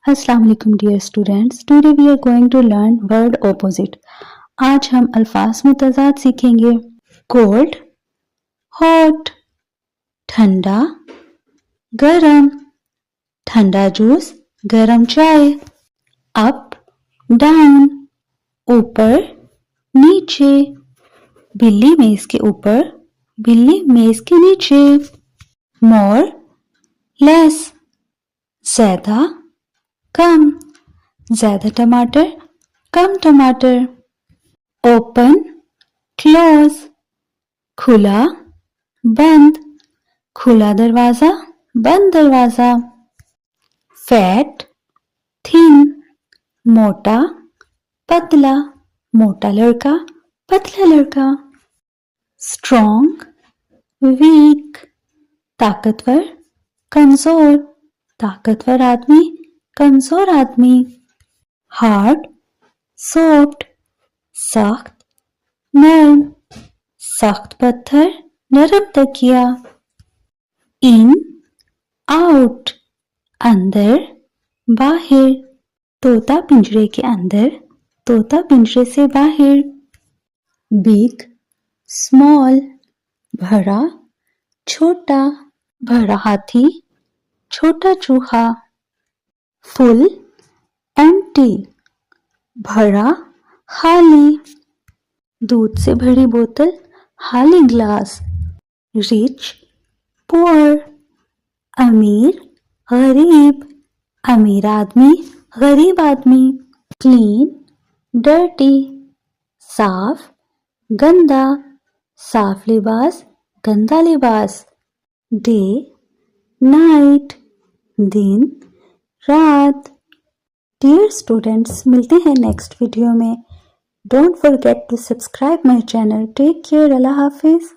अस्सलाम वालेकुम dear students, today we are going to learn word opposite. आज हम अल्फाज मुतज़ाद सीखेंगे। कोल्ड, हॉट, ठंडा, गरम, ठंडा जूस, गरम चाय। अप, डाउन, ऊपर, नीचे, बिल्ली मेज के ऊपर, बिल्ली मेज के नीचे। मोर, लेस, ज्यादा, कम, ज्यादा टमाटर, कम टमाटर। ओपन, क्लोज, खुला, बंद, खुला दरवाजा, बंद दरवाजा। फैट, थिन, मोटा, पतला, मोटा लड़का, पतला लड़का। स्ट्रॉन्ग, वीक, ताकतवर, कमजोर, ताकतवर आदमी, कमजोर आदमी। हार्ड, सॉफ्ट, सख्त, नरम, सख्त पत्थर, नरम तकिया। इन, आउट, अंदर, बाहर, तोता पिंजरे के अंदर, तोता पिंजरे से बाहर। बिग, स्मॉल, बड़ा, छोटा, बड़ा हाथी, छोटा चूहा। फुल, एम्प्टी, भरा, खाली, दूध से भरी बोतल, खाली ग्लास। रिच, पुअर, अमीर, गरीब, अमीर आदमी, गरीब आदमी। क्लीन, डर्टी, साफ, गंदा, साफ लिबास, गंदा लिबास। डे, नाइट, दिन, रात। डियर स्टूडेंट्स, मिलते हैं नेक्स्ट वीडियो में। Don't forget to subscribe my channel. Take care, अल्लाह हाफिज।